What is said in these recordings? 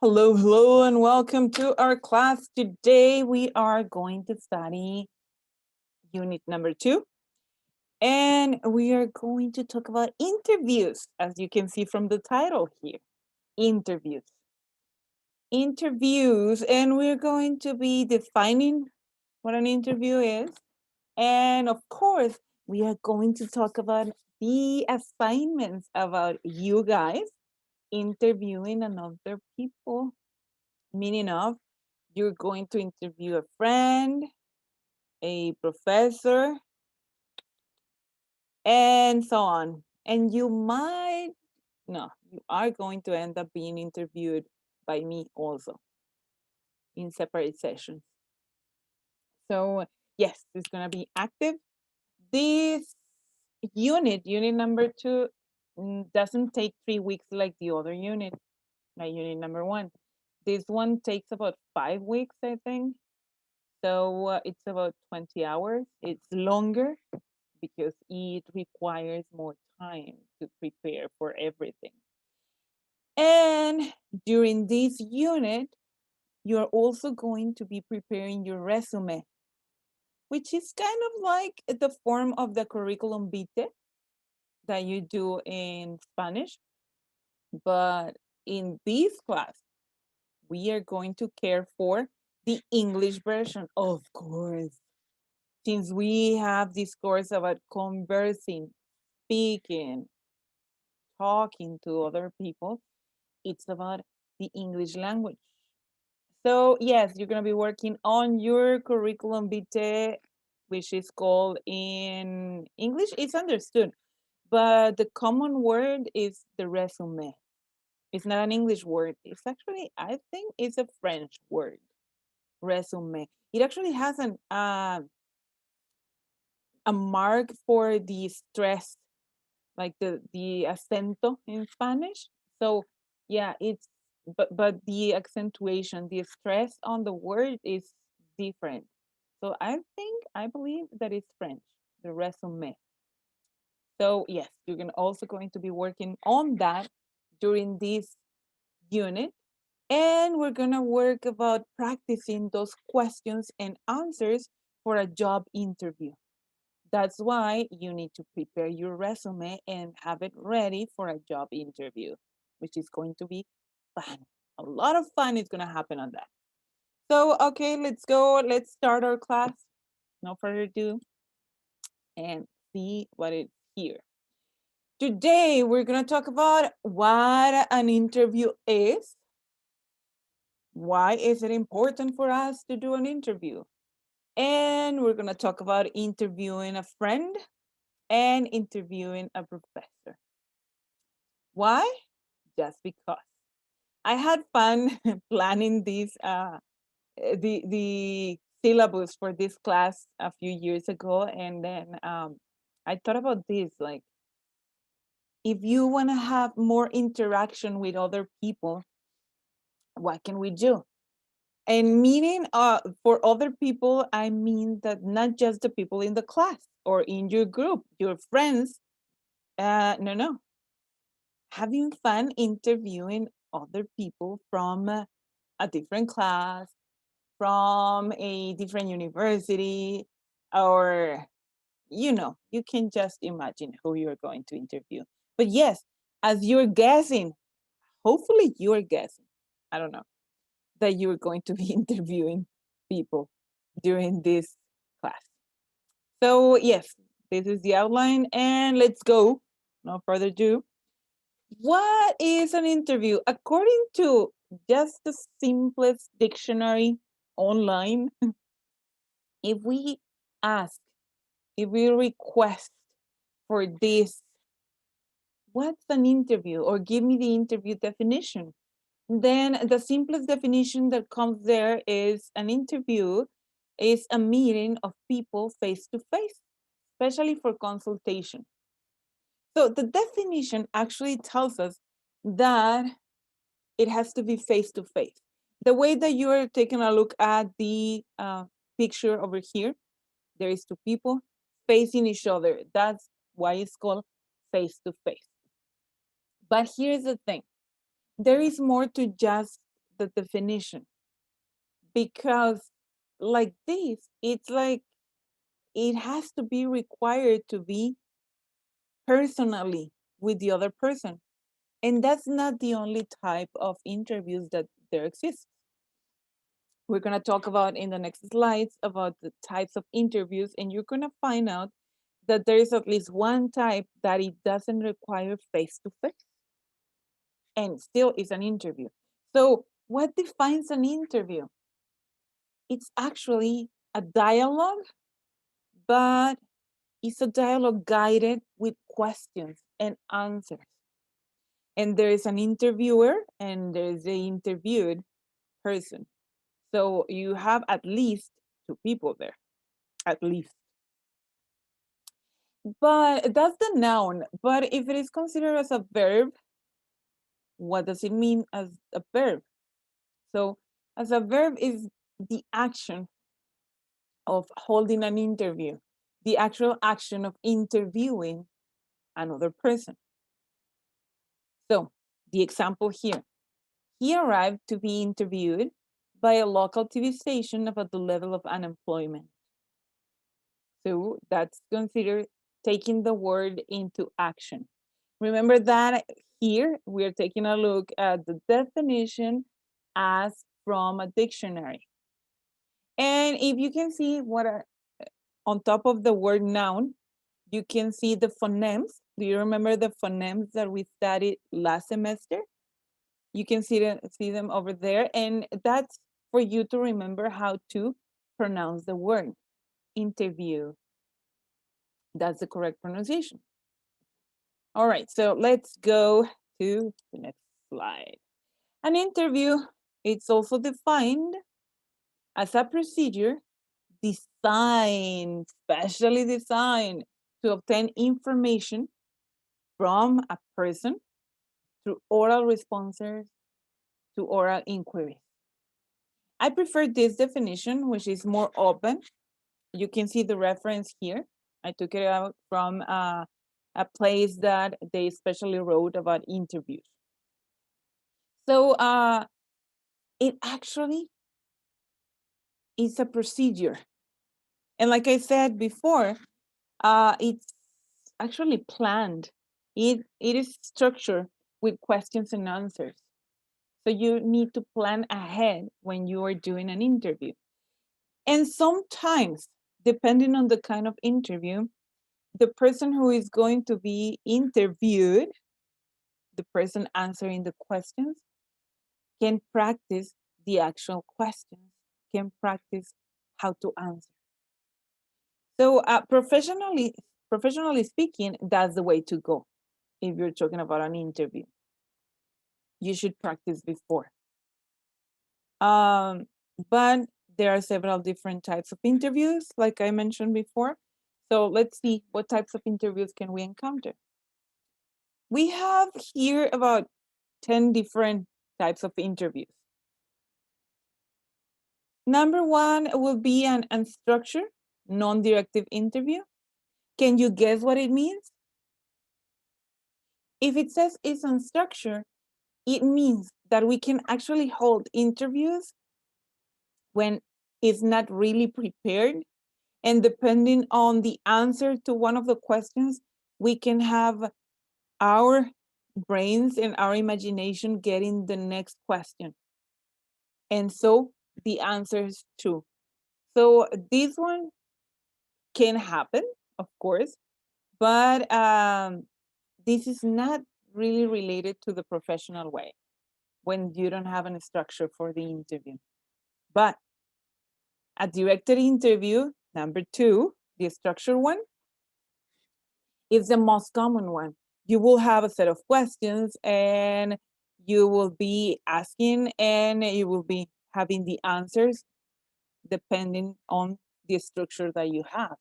Hello, hello, and welcome to our class. Today we are going to study unit number 2, and we are going to talk about interviews, as you can see from the title here. Interviews. Interviews, and we're going to be defining what an interview is. And of course, we are going to talk about the assignments about you guys interviewing another people, meaning of you're going to interview a friend, a professor, and so on. And you are going to end up being interviewed by me also in separate sessions. So yes, it's going to be active. This unit number 2, doesn't take 3 weeks like the other unit, like unit number 1. This one takes about 5 weeks, I think. So it's about 20 hours. It's longer because it requires more time to prepare for everything. And during this unit, you're also going to be preparing your resume, which is kind of like the form of the curriculum vitae that you do in Spanish. But in this class, we are going to care for the English version, of course. Since we have this course about conversing, speaking, talking to other people, it's about the English language. So yes, you're going to be working on your curriculum vitae, which is called in English, it's understood, but the common word is the resume. It's not an English word. It's actually, I think it's a French word, resume. It actually has a mark for the stress, like the acento in Spanish. So yeah, it's but the accentuation, the stress on the word is different. So I believe that it's French, the resume. So yes, also going to be working on that during this unit. And we're gonna work about practicing those questions and answers for a job interview. That's why you need to prepare your resume and have it ready for a job interview, which is going to be fun. A lot of fun is going to happen on that. So, okay, let's go. Let's start our class. No further ado and see what is here. Today, we're going to talk about what an interview is. Why is it important for us to do an interview? And we're going to talk about interviewing a friend and interviewing a professor. Why? Just because. I had fun planning the syllabus for this class a few years ago, and then I thought about this, like, if you want to have more interaction with other people, what can we do? And meaning for other people, I mean that not just the people in the class or in your group, your friends. No, having fun interviewing other people from a different class, from a different university, or, you can just imagine who you're going to interview. But yes, as you're guessing, hopefully you're guessing, I don't know, that you're going to be interviewing people during this class. So yes, this is the outline, and let's go. No further ado. What is an interview? According to just the simplest dictionary online, if we ask, if we request for this, what's an interview? Or give me the interview definition. Then the simplest definition that comes there is an interview is a meeting of people face to face, especially for consultation. So the definition actually tells us that it has to be face to face. The way that you are taking a look at the picture over here, there is two people facing each other. That's why it's called face to face. But here's the thing. There is more to just the definition, because like this, it's like it has to be required to be personally with the other person. And that's not the only type of interviews that there exists. We're going to talk about in the next slides about the types of interviews, and you're going to find out that there is at least one type that it doesn't require face-to-face and still is an interview. So what defines an interview? It's actually a dialogue, but it's a dialogue guided with questions and answers. And there is an interviewer and there's the interviewed person. So you have at least two people there, at least. But that's the noun. But if it is considered as a verb, what does it mean as a verb? So as a verb is the action of holding an interview, the actual action of interviewing another person. So the example here, he arrived to be interviewed by a local TV station about the level of unemployment. So that's considered taking the word into action. Remember that here we're taking a look at the definition as from a dictionary. And if you can see what on top of the word noun, you can see the phonemes. Do you remember the phonemes that we studied last semester? You can see them over there. And that's for you to remember how to pronounce the word interview. That's the correct pronunciation. All right, so let's go to the next slide. An interview, it's also defined as a procedure designed, specially designed to obtain information from a person through oral responses to oral inquiries. I prefer this definition, which is more open. You can see the reference here. I took it out from a place that they especially wrote about interviews. So it actually is a procedure. And like I said before, it's actually planned. It is structured with questions and answers. So you need to plan ahead when you are doing an interview. And sometimes, depending on the kind of interview, the person who is going to be interviewed, the person answering the questions, can practice the actual questions, can practice how to answer. So professionally speaking, that's the way to go if you're talking about an interview. You should practice before. But there are several different types of interviews, like I mentioned before. So let's see what types of interviews can we encounter. We have here about 10 different types of interviews. Number one will be an unstructured, non-directive interview. Can you guess what it means? If it says it's unstructured, it means that we can actually hold interviews when it's not really prepared. And depending on the answer to one of the questions, we can have our brains and our imagination getting the next question. And so the answers too. So this one can happen, of course, but this is not really related to the professional way when you don't have a structure for the interview. But a directed interview, number two, the structured one, is the most common one. You will have a set of questions and you will be asking and you will be having the answers depending on the structure that you have.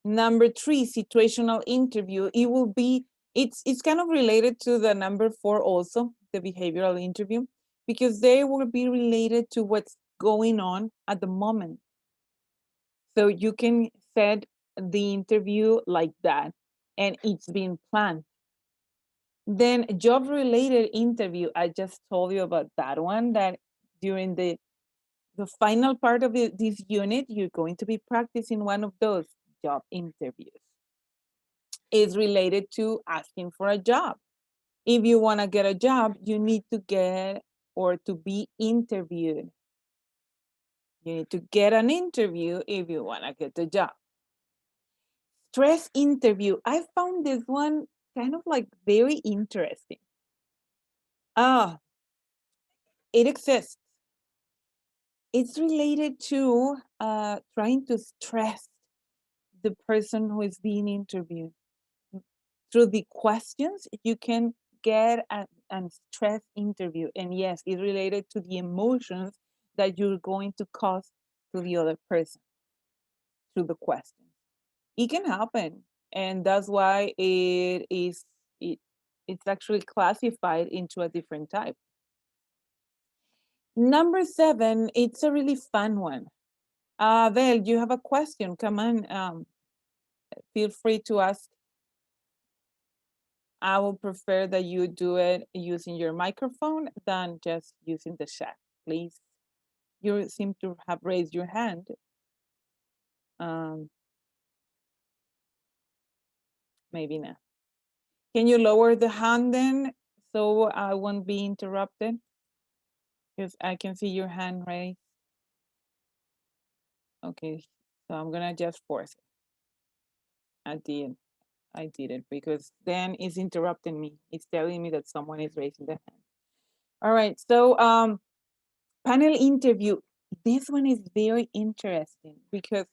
Number three, situational interview. It will be, it's kind of related to the number four also, the behavioral interview, because they will be related to what's going on at the moment. So you can set the interview like that and it's being planned. Then job-related interview, I just told you about that one, that during the final part of this unit, you're going to be practicing one of those job interviews. It's related to asking for a job. If you want to get a job, you need to get or to be interviewed. You need to get an interview if you want to get the job. Stress interview. I found this one kind of like very interesting. It exists. It's related to trying to stress the person who is being interviewed. Through the questions, you can get a stress interview. And yes, it's related to the emotions that you're going to cause to the other person through the question. It can happen. And that's why it's actually classified into a different type. Number 7, it's a really fun one. Vel, you have a question. Come on. Feel free to ask. I will prefer that you do it using your microphone than just using the chat, please. You seem to have raised your hand. Maybe not. Can you lower the hand then so I won't be interrupted? Because I can see your hand raised. Okay, so I'm gonna just force it. I did it because then it's interrupting me. It's telling me that someone is raising their hand. All right, so panel interview. This one is very interesting because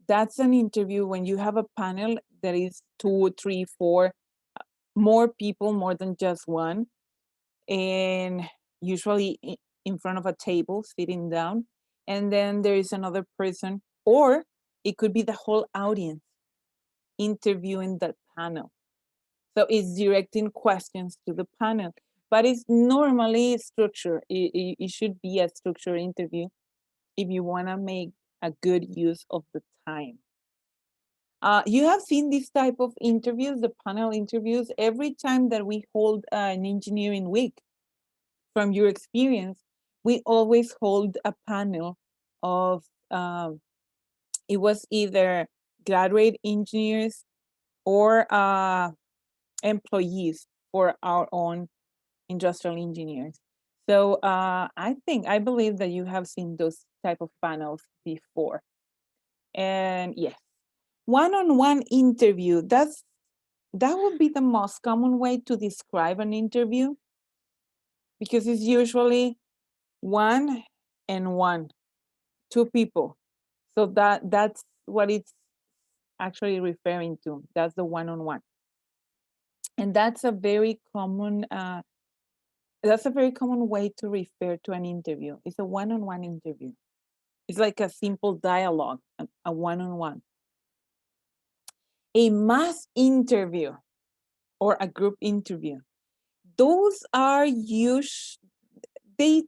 that's an interview when you have a panel that is 2, 3, 4, more people, more than just one, and usually in front of a table, sitting down, and then there is another person, or it could be the whole audience interviewing that panel. So it's directing questions to the panel, but it's normally structured. It should be a structured interview if you want to make a good use of the time. You have seen this type of interviews, the panel interviews, every time that we hold an engineering week. From your experience, we always hold a panel of, it was either graduate engineers or employees for our own industrial engineers. So I believe that you have seen those type of panels before. And yes, one-on-one interview, that would be the most common way to describe an interview, because it's usually 1-on-1, 2 people. So that's what it's actually referring to. That's the one-on-one. And that's a very common way to refer to an interview. It's a one-on-one interview. It's like a simple dialogue, a one-on-one. A mass interview or a group interview. Those are they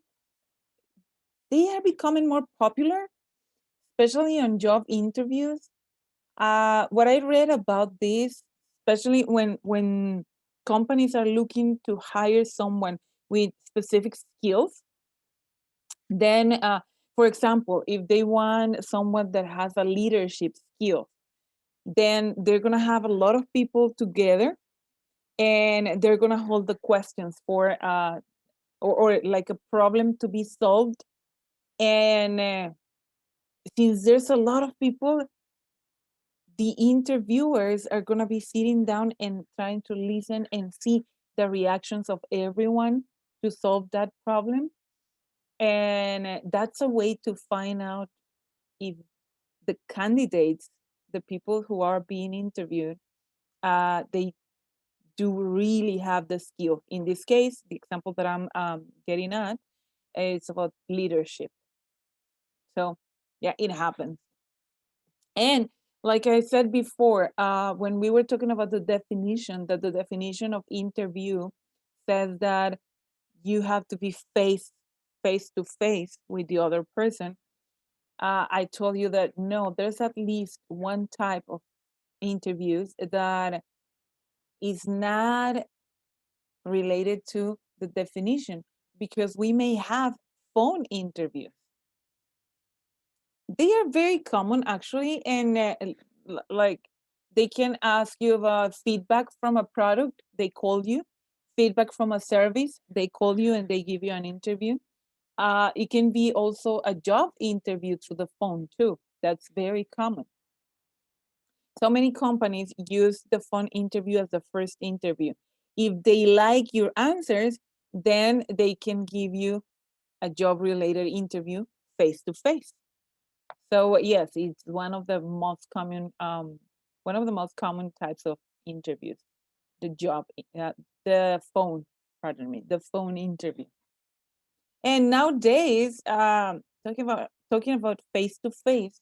are becoming more popular, especially on job interviews. What I read about this, especially when companies are looking to hire someone with specific skills, then, for example, if they want someone that has a leadership skill, then they're gonna have a lot of people together, and they're gonna hold the questions for or like a problem to be solved. And since there's a lot of people, the interviewers are going to be sitting down and trying to listen and see the reactions of everyone to solve that problem. And that's a way to find out if the candidates, the people who are being interviewed, they do really have the skill. In this case, the example that I'm getting at, it's about leadership. So yeah, it happens. And like I said before, when we were talking about the definition of interview says that you have to be face to face with the other person. I told you that no, there's at least one type of interviews that is not related to the definition, because we may have phone interviews. They are very common actually, and like they can ask you about feedback from a product, they call you, feedback from a service, they call you and they give you an interview. It can be also a job interview through the phone too. That's very common. So many companies use the phone interview as the first interview. If they like your answers, then they can give you a job related interview face to face. So yes, it's one of the most common types of interviews. The job, the phone, pardon me, the phone interview. And nowadays, talking about face to face,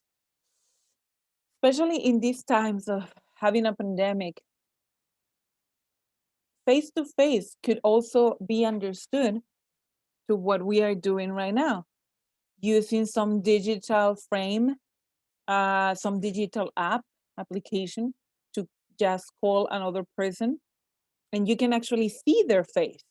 especially in these times of having a pandemic, face to face could also be understood to what we are doing right now, using some digital frame, some digital application to just call another person, and you can actually see their face.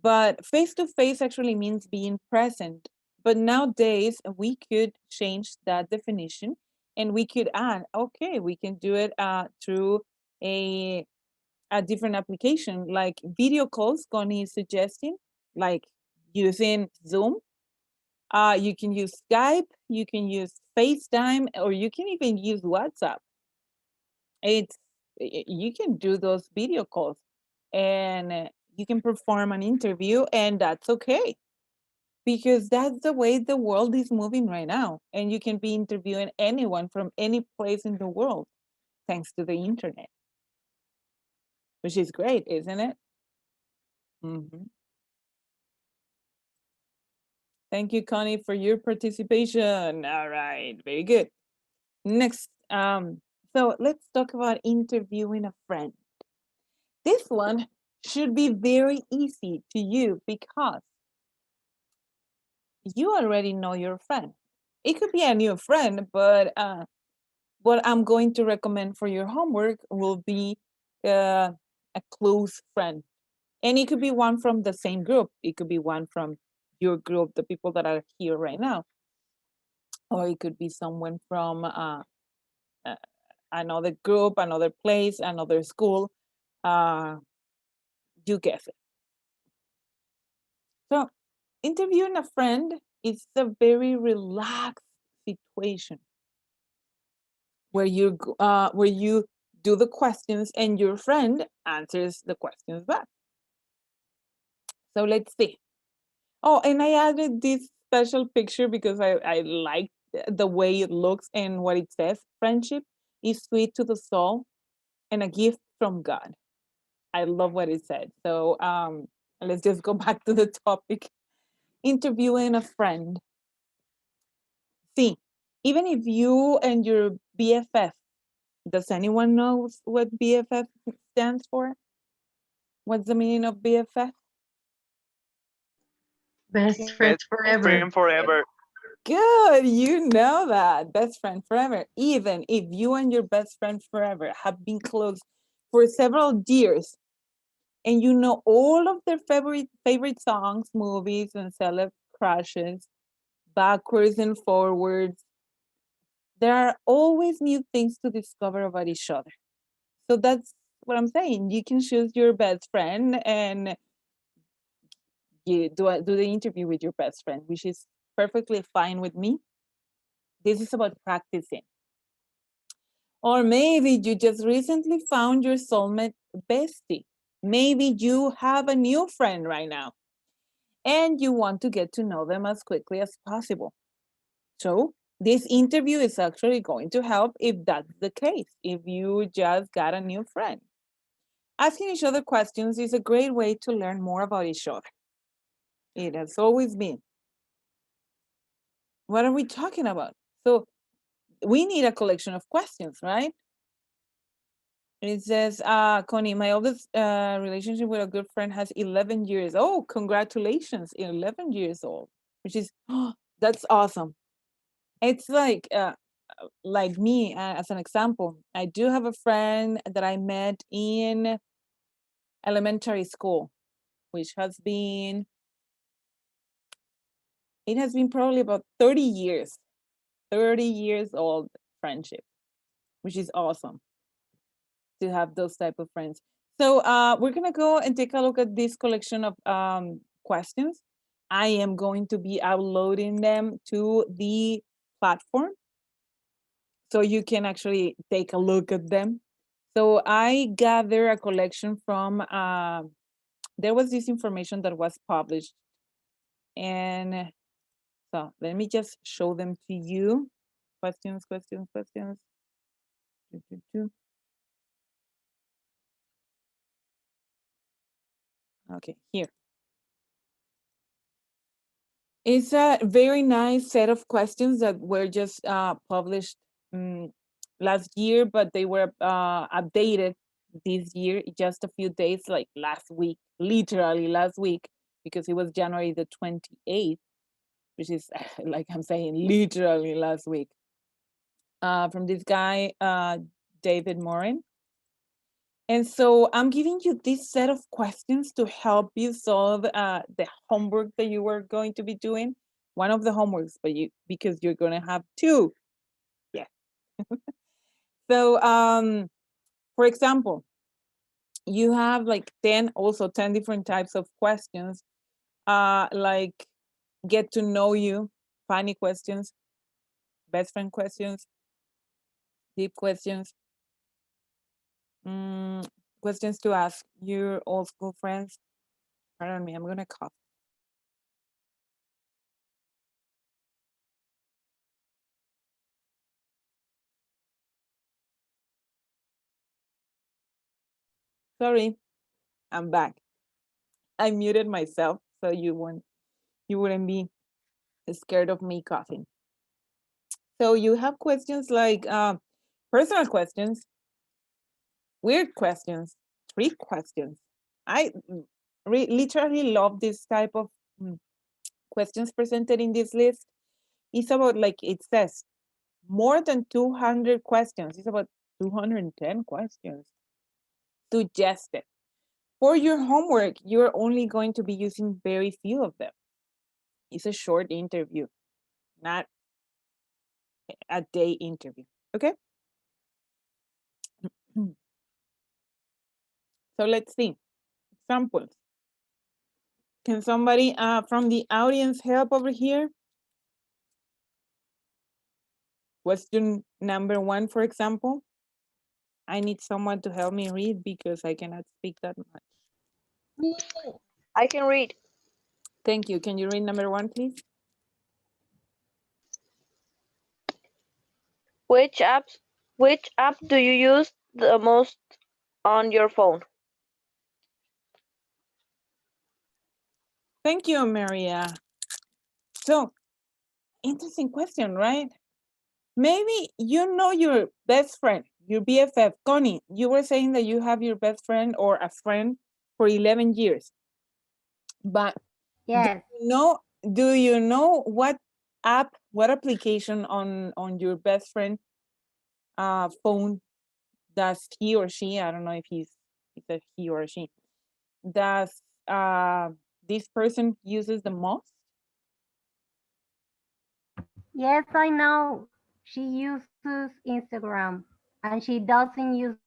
But face to face actually means being present. But nowadays, we could change that definition and we could add, okay, we can do it through a, a different application like video calls, Connie is suggesting, like using Zoom. You can use Skype, you can use FaceTime, or you can even use WhatsApp. It's you can do those video calls, and you can perform an interview, and that's okay, because that's the way the world is moving right now, and you can be interviewing anyone from any place in the world thanks to the internet, which is great, isn't it? Mhm. Thank you, Connie, for your participation. All right, very good. Next, so let's talk about interviewing a friend. This one should be very easy to you because you already know your friend. It could be a new friend, but what I'm going to recommend for your homework will be a close friend. And it could be one from the same group. It could be one from your group, the people that are here right now. Or it could be someone from uh, another group, another place, another school. Uh, you guess it. So, interviewing a friend is a very relaxed situation where you do the questions and your friend answers the questions back. So let's see. Oh, and I added this special picture because I like the way it looks and what it says. Friendship is sweet to the soul and a gift from God. I love what it said. So let's just go back to the topic. Interviewing a friend. See, even if you and your BFF, does anyone know what BFF stands for? What's the meaning of BFF? Best friend Best forever. friend forever. Good, you know that. Best friend forever. Even if you and your best friend forever have been close for several years and you know all of their favorite songs, movies, and celeb crushes, backwards and forwards, there are always new things to discover about each other. So that's what I'm saying. You can choose your best friend and you do the interview with your best friend, which is perfectly fine with me. This is about practicing. Or maybe you just recently found your soulmate bestie. Maybe you have a new friend right now and you want to get to know them as quickly as possible. So, this interview is actually going to help if that's the case, if you just got a new friend. Asking each other questions is a great way to learn more about each other. It has always been. What are we talking about? So, we need a collection of questions, right? It says, Connie, my oldest relationship with a good friend has 11 years. Oh, congratulations, 11 years old, which is, oh, that's awesome. It's like like me, as an example, I do have a friend that I met in elementary school, which has been, it has been probably about 30 years, 30 years old friendship, which is awesome to have those type of friends. So we're gonna go and take a look at this collection of questions. I am going to be uploading them to the platform so you can actually take a look at them. So I gather a collection from, there was this information that was published. And so let me just show them to you. Questions, questions, questions. Okay, here. It's a very nice set of questions that were just published last year, but they were updated this year, just a few days, like last week, literally last week, because it was January the 28th, which is like I'm saying, literally last week. From this guy, David Morin. And so I'm giving you this set of questions to help you solve the homework that you were going to be doing. One of the homeworks, but because you're going to have two. Yeah. So, for example, you have like 10 different types of questions, like get to know you, funny questions, best friend questions, deep questions, questions to ask your old school friends. Pardon me, I'm going to cough. Sorry, I'm back. I muted myself so you wouldn't be scared of me coughing. So you have questions like personal questions, weird questions, trick questions. I literally love this type of questions presented in this list. It's about, like it says, more than 200 questions. It's about 210 questions suggested. For your homework, you're only going to be using very few of them. It's a short interview, not a day interview. Okay. So let's see. Examples. Can somebody from the audience help over here? Question number 1, for example. I need someone to help me read because I cannot speak that much. Me, I can read. Thank you. Can you read number 1, please? Which app do you use the most on your phone? Thank you, Maria. So, interesting question, right? Maybe you know your best friend, your BFF. Connie, you were saying that you have your best friend or a friend for 11 years. But Yes. do you know what app, what application on your best friend phone does he or she, I don't know if it's a he or a she, does this person uses the most? Yes, I know. She uses Instagram and she doesn't use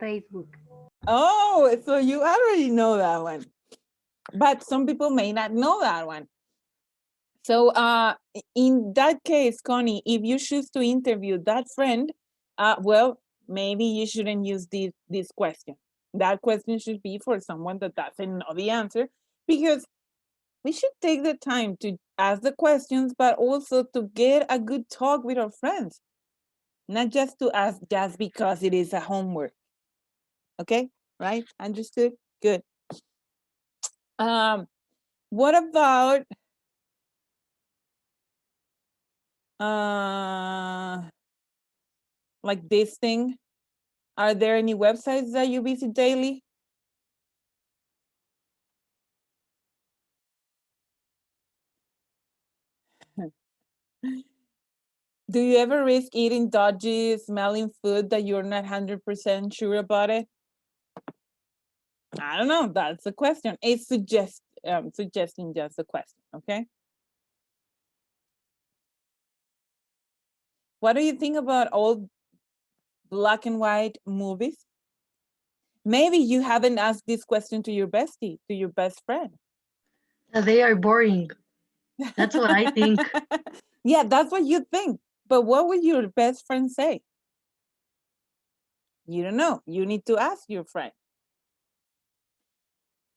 Facebook. Oh, so you already know that one. But some people may not know that one. So in that case, Connie, if you choose to interview that friend, well, maybe you shouldn't use this question. That question should be for someone that doesn't know the answer, because we should take the time to ask the questions, but also to get a good talk with our friends, not just to ask just because it is a homework. Okay, right? Understood? Good. What about like this thing? Are there any websites that you visit daily? Do you ever risk eating dodgy smelling food that you're not 100% sure about it? I don't know. That's a question. It's suggesting just a question, okay? What do you think about old black and white movies? Maybe you haven't asked this question to your bestie, to your best friend. They are boring. That's what I think. Yeah, that's what you think. But what would your best friend say? You don't know. You need to ask your friend.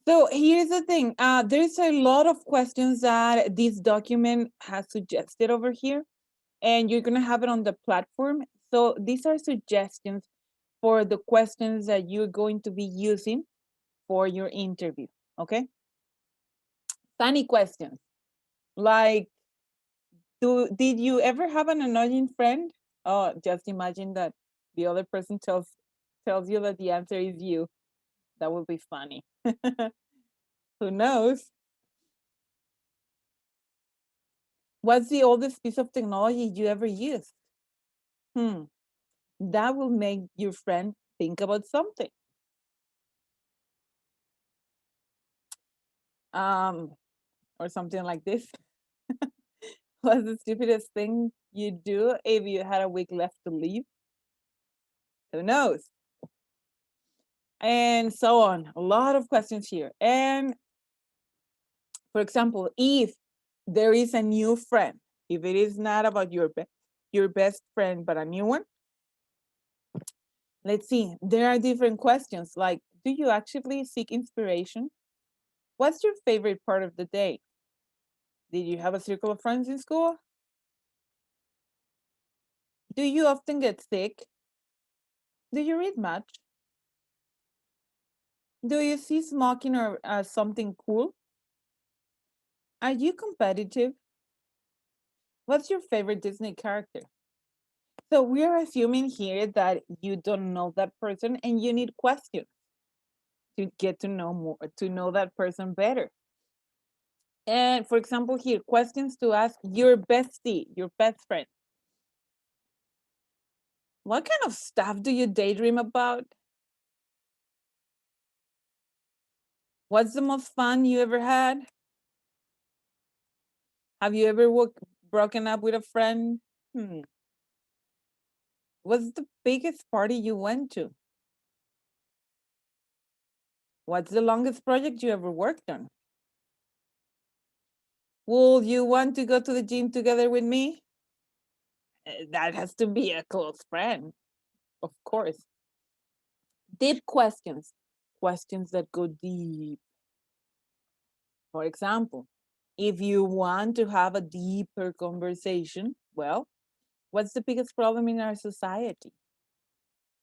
So here's the thing. There's a lot of questions that this document has suggested over here, and you're going to have it on the platform. So these are suggestions for the questions that you're going to be using for your interview, okay? Funny questions like, did you ever have an annoying friend? Oh, just imagine that the other person tells you that the answer is you. That would be funny. Who knows? What's the oldest piece of technology you ever used? That will make your friend think about something. Or something like this. What's the stupidest thing you do if you had a week left to leave? Who knows? And so on. A lot of questions here. And for example, if there is a new friend, if it is not about your best friend, but a new one, let's see. There are different questions like, do you actually seek inspiration? What's your favorite part of the day? Did you have a circle of friends in school? Do you often get sick? Do you read much? Do you see smoking or something cool? Are you competitive? What's your favorite Disney character? So we are assuming here that you don't know that person and you need questions to get to know more, to know that person better. And for example, here, questions to ask your bestie, your best friend. What kind of stuff do you daydream about? What's the most fun you ever had? Have you ever broken up with a friend? What's the biggest party you went to? What's the longest project you ever worked on? Will you want to go to the gym together with me? That has to be a close friend, of course. Deep questions, questions that go deep. For example, if you want to have a deeper conversation, well, what's the biggest problem in our society?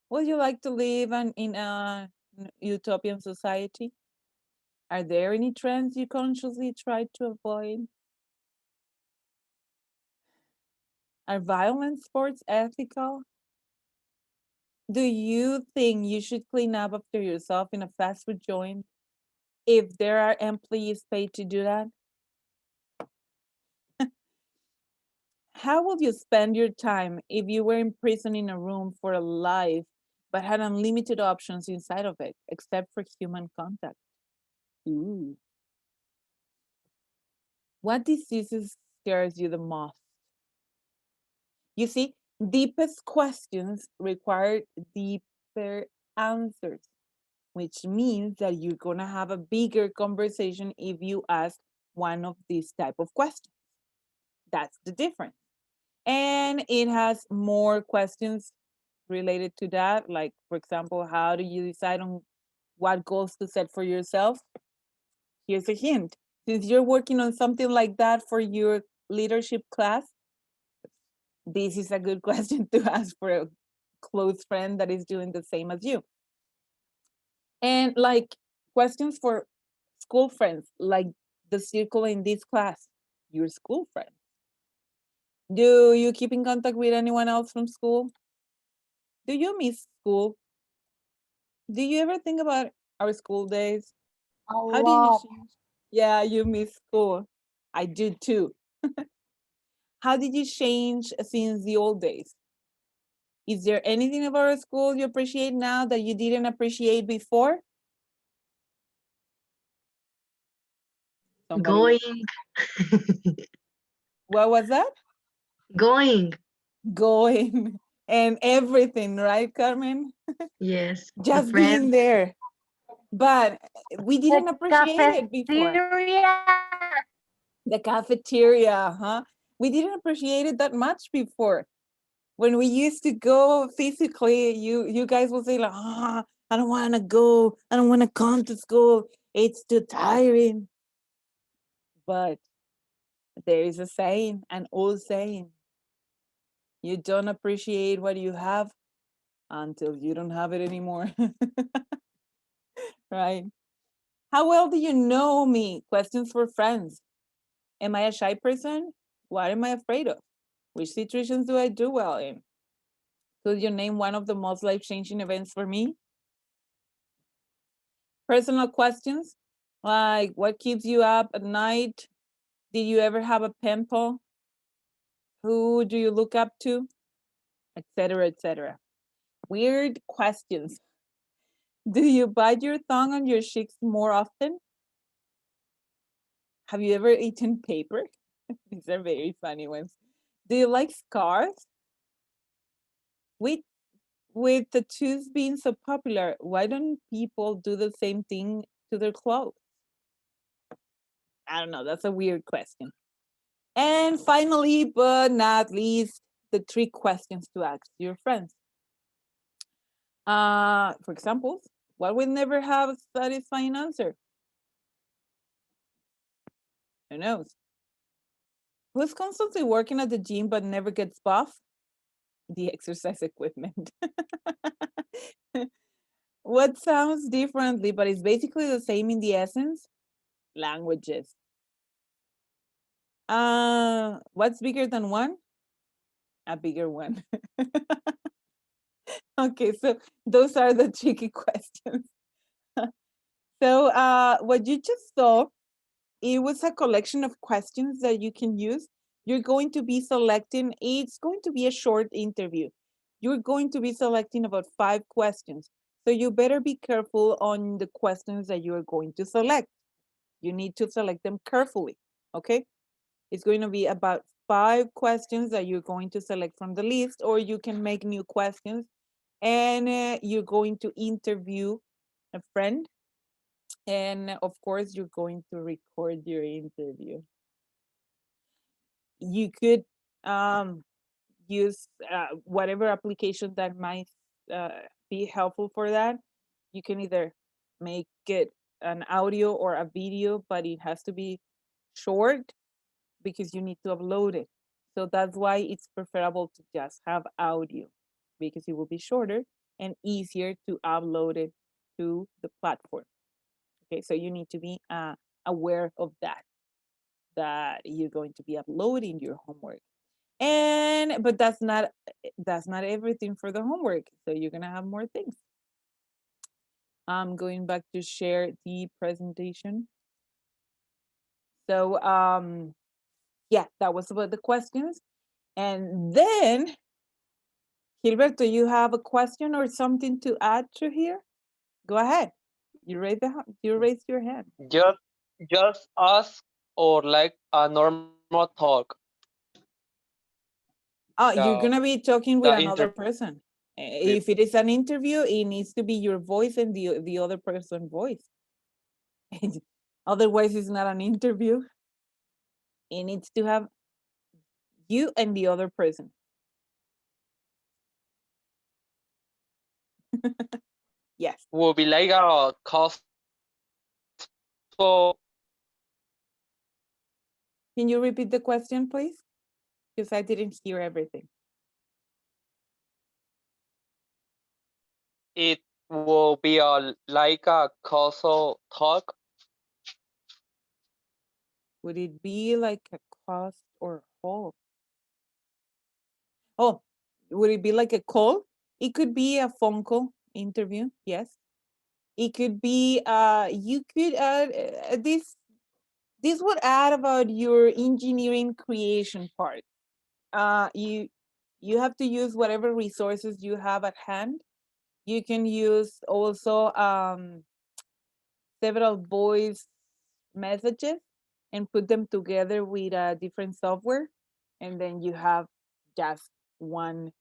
Would you like to live in a utopian society? Are there any trends you consciously try to avoid? Are violent sports ethical? Do you think you should clean up after yourself in a fast food joint if there are employees paid to do that? How would you spend your time if you were imprisoned in a room for a life but had unlimited options inside of it, except for human contact? Ooh. What diseases scares you the most? You see, deepest questions require deeper answers, which means that you're gonna have a bigger conversation if you ask one of these type of questions. That's the difference. And it has more questions related to that. Like, for example, how do you decide on what goals to set for yourself? Here's a hint. Since you're working on something like that for your leadership class, this is a good question to ask for a close friend that is doing the same as you. And like questions for school friends, like the circle in this class, your school friends. Do you keep in contact with anyone else from school? Do you miss school? Do you ever think about our school days? A How did you lot. change? Yeah, you miss school. I do too. How did you change since the old days? Is there anything about our school you appreciate now that you didn't appreciate before? Somebody. Going, What was that? going. Going and everything, right, Carmen? Yes, the Just being friends. there. But we didn't The appreciate it before. cafeteria. The cafeteria, huh? We didn't appreciate it that much before. When we used to go physically, you guys will say like, I don't want to go. I don't want to come to school. It's too tiring. But there is a saying, an old saying. You don't appreciate what you have until you don't have it anymore. Right? How well do you know me? Questions for friends. Am I a shy person? What am I afraid of? Which situations do I do well in? Could you name one of the most life-changing events for me? Personal questions like what keeps you up at night? Did you ever have a pen pal? Who do you look up to? Etc. etc. Weird questions. Do you bite your tongue on your cheeks more often? Have you ever eaten paper? These are very funny ones. Do you like scarves? With with tattoos being so popular, why don't people do the same thing to their clothes? I don't know. That's a weird question. And finally, but not least, the three questions to ask your friends. For example, what will never have a satisfying answer? Who knows? Who's constantly working at the gym but never gets buff? The exercise equipment. What sounds differently but is basically the same in the essence? Languages. What's bigger than one? A bigger one. Okay, so those are the tricky questions. So what you just saw, it was a collection of questions that you can use. You're going to be selecting, it's going to be a short interview. You're going to be selecting about 5 questions. So you better be careful on the questions that you're going to select. You need to select them carefully, okay? It's going to be about 5 questions that you're going to select from the list, or you can make new questions, and you're going to interview a friend, and of course you're going to record your interview. You could use whatever application that might be helpful for that. You can either make it an audio or a video, but it has to be short because you need to upload it. So that's why it's preferable to just have audio, because it will be shorter and easier to upload it to the platform. Okay, so you need to be aware of that you're going to be uploading your homework. But that's not everything for the homework. So you're gonna have more things. I'm going back to share the presentation. So yeah, that was about the questions. And then, Gilberto, you have a question or something to add to here? Go ahead. You raised your hand. Just ask or like a normal talk. Oh, you're The gonna be talking with the another interview. person. If it is an interview, it needs to be your voice and the other person's voice. Otherwise, it's not an interview. It needs to have you and the other person. Yes. Will be like a cost. Can you repeat the question, please? Because I didn't hear everything. It will be like a causal talk. Would it be like a cost or call? Oh, would it be like a call? It could be a phone call interview. Yes. It could be you could add this would add about your engineering creation part. you have to use whatever resources you have at hand. You can use also several voice messages and put them together with a different software, and then you have just one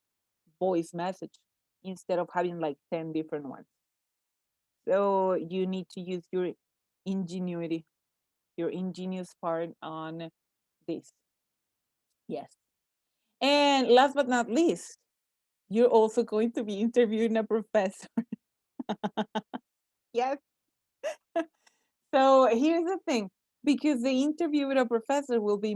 voice message instead of having like 10 different ones. So you need to use your ingenuity, your ingenious part on this. Yes. And last but not least, you're also going to be interviewing a professor. Yes. So here's the thing, because the interview with a professor will be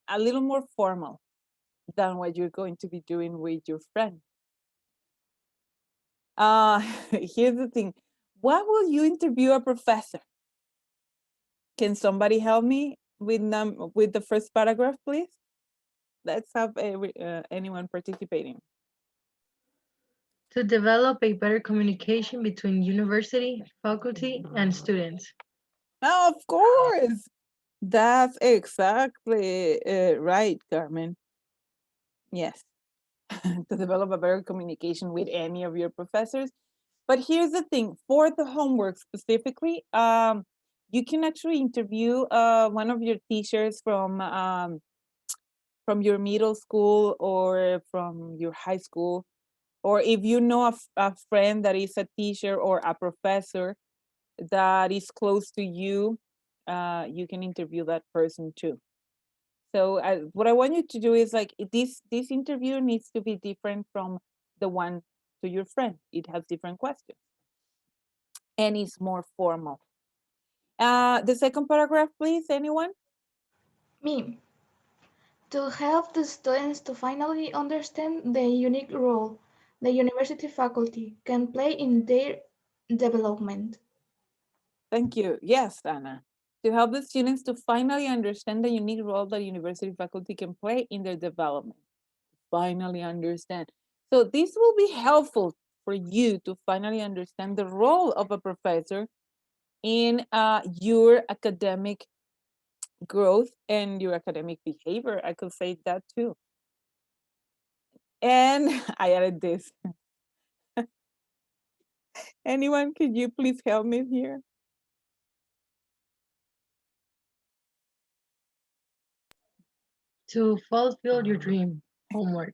a little more formal than what you're going to be doing with your friend. Here's the thing. What will you interview a professor? Can somebody help me with the first paragraph, please? Let's have anyone participating. To develop a better communication between university, faculty, and students. Oh, of course. That's exactly right, Carmen. Yes. To develop a better communication with any of your professors. But here's the thing, for the homework specifically, you can actually interview one of your teachers from your middle school or from your high school, or if you know a friend that is a teacher or a professor that is close to you, you can interview that person too. So what I want you to do is like this interview needs to be different from the one to your friend. It has different questions and it's more formal. The second paragraph, please, anyone? Me. To help the students to finally understand the unique role the university faculty can play in their development. Thank you. Yes, Anna. To help the students to finally understand the unique role that university faculty can play in their development. Finally understand. So this will be helpful for you to finally understand the role of a professor in your academic growth and your academic behavior. I could say that too. And I added this. Anyone, could you please help me here? To fulfill your dream. Homework.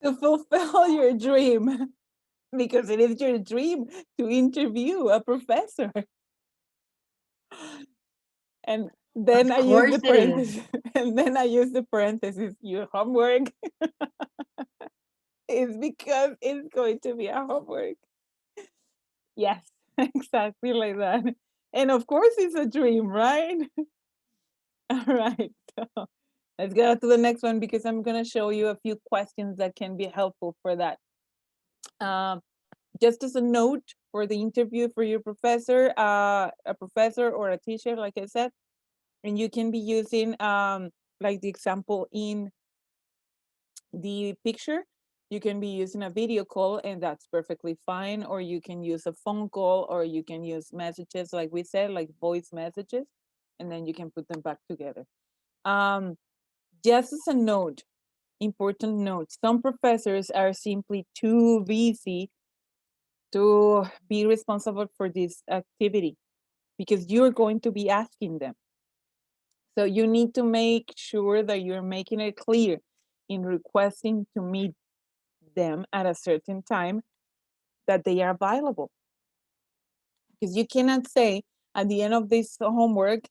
To fulfill your dream, because it is your dream to interview a professor. And then I use the parenthesis, and then I use the parenthesis, your homework is because it's going to be a homework. Yes, exactly like that. And of course it's a dream, right? All right, so let's go to the next one because I'm gonna show you a few questions that can be helpful for that. Just as a note for the interview for your professor, a professor or a teacher, like I said, and you can be using like the example in the picture, you can be using a video call and that's perfectly fine, or you can use a phone call, or you can use messages like we said, like voice messages, and then you can put them back together. Just as a note, important note, some professors are simply too busy to be responsible for this activity because you're going to be asking them. So you need to make sure that you're making it clear in requesting to meet them at a certain time that they are available. Because you cannot say at the end of this homework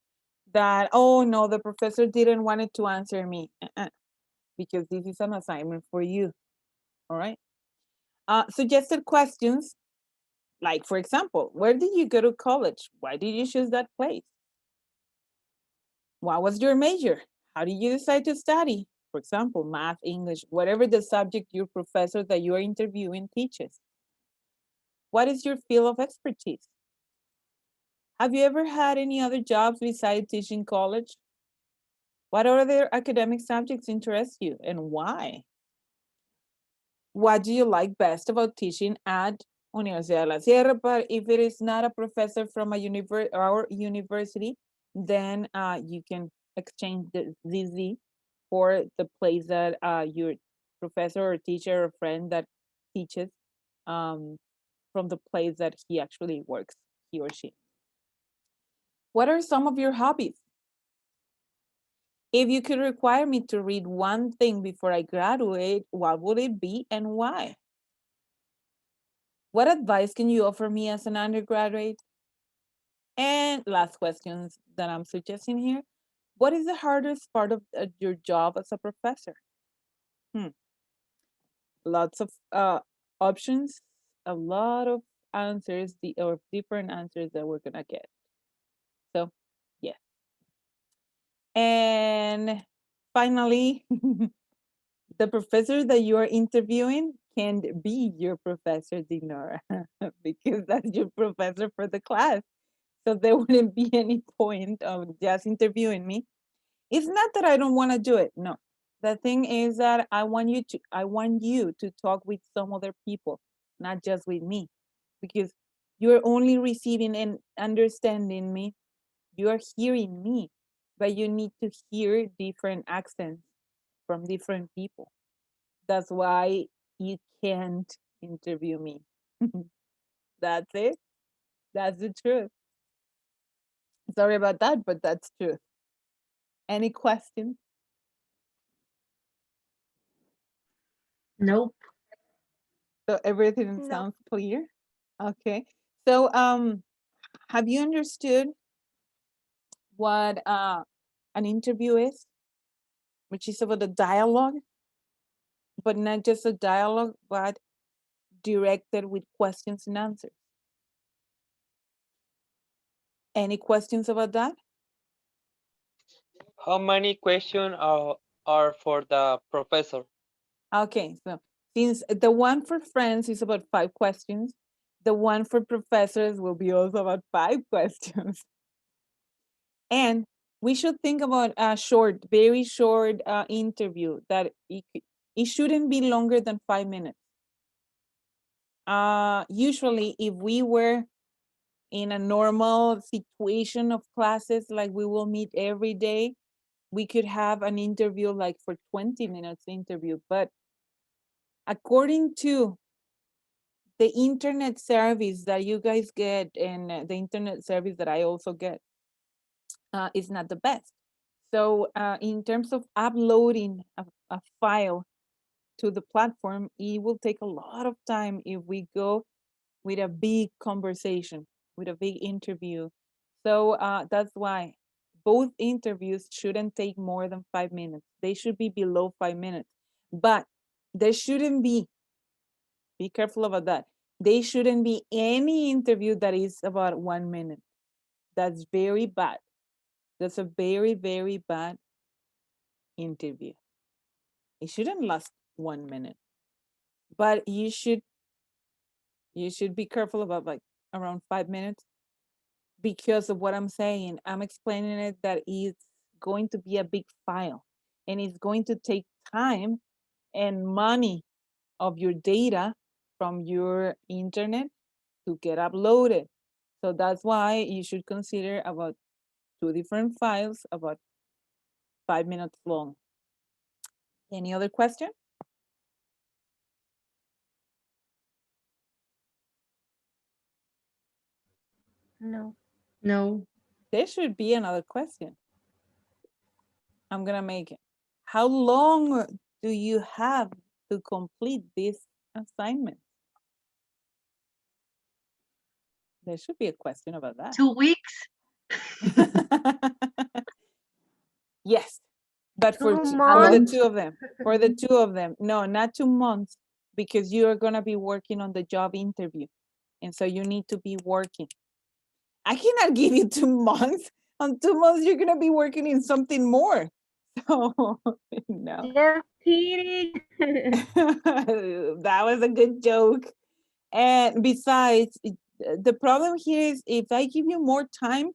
that, oh no, the professor didn't want it to answer me, because this is an assignment for you, all right? Suggested questions, like for example, where did you go to college? Why did you choose that place? What was your major? How did you decide to study? For example, math, English, whatever the subject your professor that you are interviewing teaches. What is your field of expertise? Have you ever had any other jobs besides teaching college? What other academic subjects interest you and why? What do you like best about teaching at Universidad de la Sierra? But if it is not a professor from our university, then you can exchange the ZZ for the place that your professor or teacher or friend that teaches from the place that he actually works, he or she. What are some of your hobbies? If you could require me to read one thing before I graduate, what would it be and why? What advice can you offer me as an undergraduate? And last questions that I'm suggesting here. What is the hardest part of your job as a professor? Lots of options, a lot of answers, or different answers that we're gonna get. So, yeah. And finally, the professor that you are interviewing can be your professor, Dinora, because that's your professor for the class. So there wouldn't be any point of just interviewing me. It's not that I don't want to do it. No. The thing is that I want you to talk with some other people, not just with me, because you're only receiving and understanding me. You are hearing me, but you need to hear different accents from different people. That's why you can't interview me. That's it. That's the truth. Sorry about that, but that's true. Any questions? Nope. So everything No. sounds clear? Okay. So have you understood what an interview is? Which is about a dialogue, but not just a dialogue, but directed with questions and answers. Any questions about that? How many questions are for the professor? Okay, so since the one for friends is about 5 questions, the one for professors will be also about 5 questions. And we should think about a short, very short interview that it shouldn't be longer than 5 minutes. Usually, if we were in a normal situation of classes, like we will meet every day, we could have an interview like for 20 minutes interview. But according to the internet service that you guys get and the internet service that I also get is not the best. So in terms of uploading a file to the platform, it will take a lot of time if we go with a big conversation, with a big interview. So that's why both interviews shouldn't take more than 5 minutes. They should be below 5 minutes. But there shouldn't be careful about that. There shouldn't be any interview that is about 1 minute. That's very bad. That's a very, very bad interview. It shouldn't last 1 minute. But you should be careful about like around 5 minutes because of what I'm saying. I'm explaining it that it's going to be a big file and it's going to take time and money of your data from your internet to get uploaded. So that's why you should consider about 2 different files about 5 minutes long. Any other question? No. No. There should be another question. I'm gonna make it. How long do you have to complete this assignment? There should be a question about that. 2 weeks? Yes, but for 2 the months? two of them, for the 2 of them. No, not 2 months, because you are gonna be working on the job interview, and so you need to be working. I cannot give you 2 months. On 2 months, you're gonna be working in something more. So no. Just kidding. That was a good joke. And besides, the problem here is if I give you more time,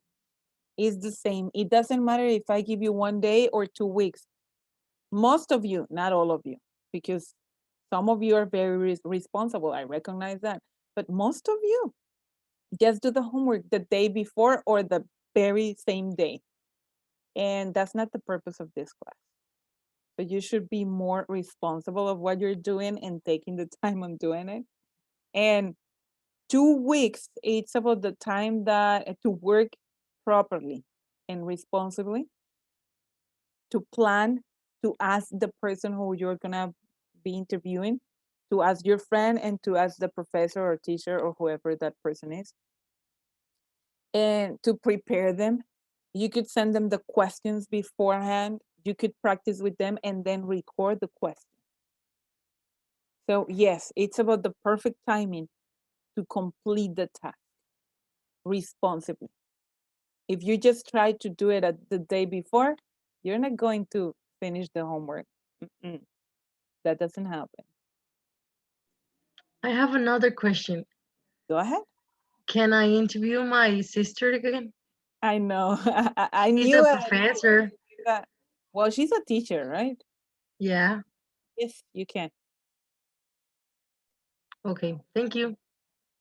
it's the same. It doesn't matter if I give you 1 day or 2 weeks. Most of you, not all of you, because some of you are very responsible. I recognize that. But most of you just do the homework the day before or the very same day. And that's not the purpose of this class. So you should be more responsible of what you're doing and taking the time on doing it. And 2 weeks, it's about the time that to work properly and responsibly, to plan, to ask the person who you're gonna be interviewing, to ask your friend, and to ask the professor or teacher or whoever that person is, and to prepare them. You could send them the questions beforehand. You could practice with them and then record the question. So yes, it's about the perfect timing to complete the task responsibly. If you just try to do it at the day before, you're not going to finish the homework. That doesn't happen. I have another question. Go ahead. Can I interview my sister again? I know. I She's knew a it. professor. Well, she's a teacher, right? Yeah. Yes, you can. Okay. Thank you.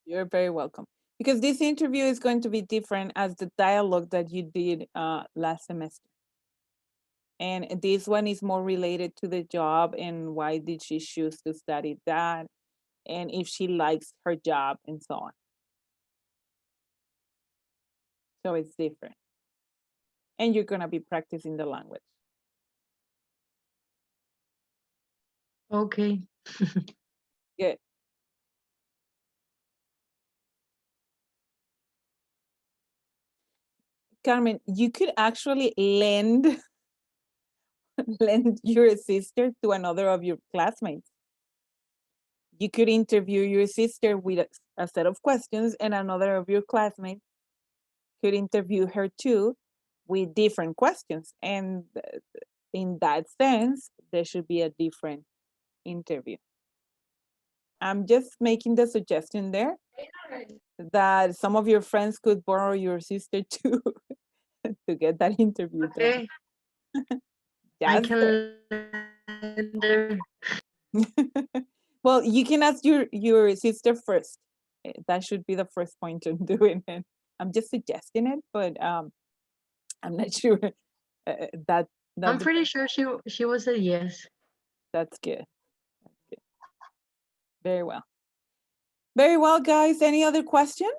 You're very welcome. Because this interview is going to be different as the dialogue that you did last semester. And this one is more related to the job and why did she choose to study that, and if she likes her job and so on. So it's different. And you're gonna be practicing the language. Okay. Good. Carmen, you could actually lend your sister to another of your classmates. You could interview your sister with a set of questions, and another of your classmates could interview her too with different questions. And in that sense, there should be a different interview. I'm just making the suggestion there that some of your friends could borrow your sister too to get that interview done. Okay. I Just can lend her. well, you can ask your sister first. That should be the first point in doing it. I'm just suggesting it, but I'm not sure that I'm that's pretty sure she was a yes. that's good. That's good. Very well. Very well, guys. Any other question?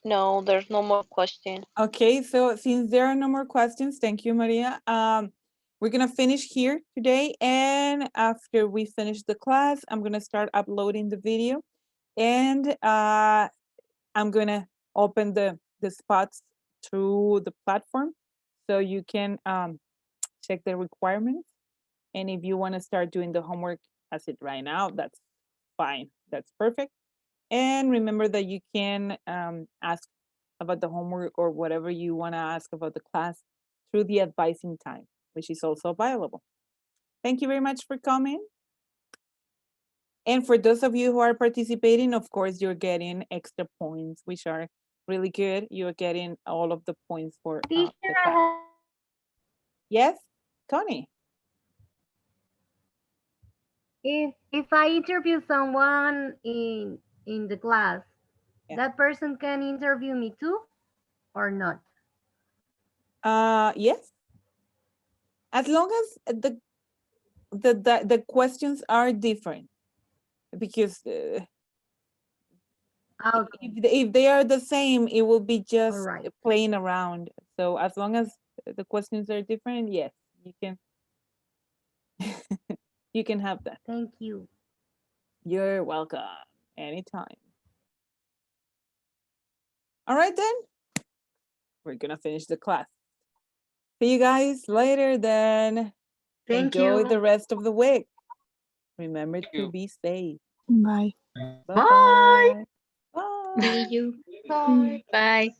No, there's no more question. Okay, so since there are no more questions, thank you, Maria. We're gonna finish here today, and after we finish the class, I'm gonna start uploading the video, and I'm gonna open the spots through the platform, so you can check the requirements. And if you want to start doing the homework as it right now, that's fine. That's perfect. And remember that you can ask about the homework or whatever you want to ask about the class through the advising time, which is also available. Thank you very much for coming. And for those of you who are participating, of course, you're getting extra points, which are really good. You're getting all of the points for the Teacher, I class. have Yes, Tony. if I interview someone in the class, Yeah. that person can interview me too, or not? Yes. As long as the questions are different, because Okay. if they are the same, it will be just right. playing around. So as long as the questions are different, yes, you can you can have that. Thank you. You're welcome. Anytime. All right, then. We're gonna finish the class. See you guys later then. Thank Enjoy you. the rest of the week. Remember Thank to you. be safe. Bye. Bye-bye. Bye. See you. Bye. Bye.